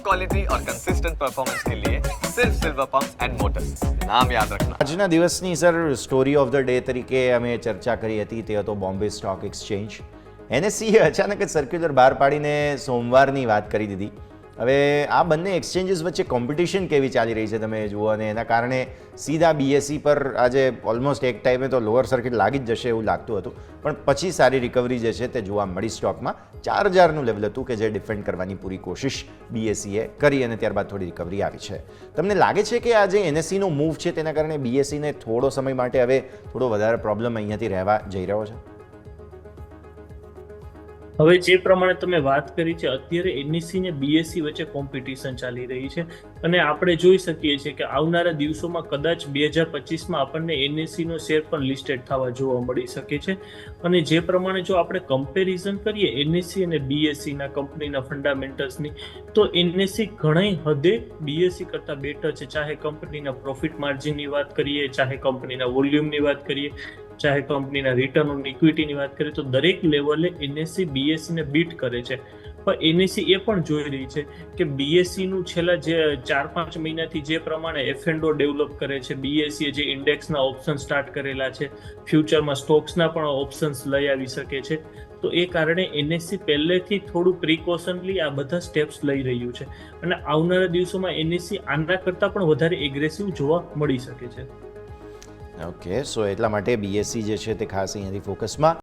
Quality और consistent performance के लिए सिर्फ सिल्वर पंप्स एंड मोटर्स, नाम याद रखना। આજના દિવસની sir story of the day તરીકે અમે ચર્ચા કરી હતી તે હતો બોમ્બે સ્ટોક એક્સચેન્જ. એનએસસીએ અચાનક જ સર્ક્યુલર બહાર પાડીને સોમવારની વાત કરી દીધી. હવે આ બંને એક્સચેન્જીસ વચ્ચે કોમ્પિટિશન કેવી ચાલી રહી છે તમે જુઓ, અને એના કારણે સીધા બીએસસી પર આજે ઓલમોસ્ટ એક ટાઈમે તો લોઅર સર્કિટ લાગી જ જશે એવું લાગતું હતું, પણ પછી સારી રિકવરી જે છે તે જોવા મળી. સ્ટોકમાં 4000નું લેવલ હતું કે જે ડિફેન્ડ કરવાની પૂરી કોશિશ બીએસસીએ કરી અને ત્યારબાદ થોડી રિકવરી આવી છે. તમને લાગે છે કે આ જે એનએસસીનો મૂવ છે તેના કારણે બીએસસીને થોડો સમય માટે હવે થોડો વધારે પ્રોબ્લેમ અહીંયાથી રહેવા જઈ રહ્યો છે? હવે જે પ્રમાણે તમે વાત કરી છે, અત્યારે એનએસસી ને બીએસસી વચ્ચે કોમ્પિટિશન ચાલી રહી છે અને આપણે જોઈ શકીએ છીએ કે આવનારા દિવસોમાં કદાચ 2025માં આપણને એનએસસી નો શેર પણ લિસ્ટેડ થવા જોવા મળી શકે છે. અને જે પ્રમાણે જો આપણે કમ્પેરિઝન કરીએ એનએસસી અને બીએસસી ના કંપનીના ફંડામેન્ટલ્સની, તો એનએસસી ઘણી હદે બીએસસી કરતા બેટર છે. ચાહે કંપનીના પ્રોફિટ માર્જિનની વાત કરીએ, ચાહે કંપનીના વોલ્યુમની વાત કરીએ, ચાહે કંપનીના રિટર્ન ઓન ઇક્વિટીની વાત કરીએ, તો દરેક લેવલે એનએસસી બીએસસીને બીટ કરે છે. પણ એનએસસી એ પણ જોઈ રહી છે કે બીએસસીનું છેલ્લા જે 4-5 મહિનાથી જે પ્રમાણે એફએનડો ડેવલપ કરે છે, બીએસસીએ જે ઇન્ડેક્સના ઓપ્શન સ્ટાર્ટ કરેલા છે, ફ્યુચરમાં સ્ટોક્સના પણ ઓપ્શન્સ લઈ આવી શકે છે, તો એ કારણે એનએસસી પહેલેથી થોડું પ્રિકોશનલી આ બધા સ્ટેપ્સ લઈ રહ્યું છે અને આવનારા દિવસોમાં એનએસસી આના કરતાં પણ વધારે એગ્રેસિવ જોવા મળી શકે છે. ઓકે, સો એટલા માટે બીએસસી જે છે તે ખાસ અહીંયાથી ફોકસમાં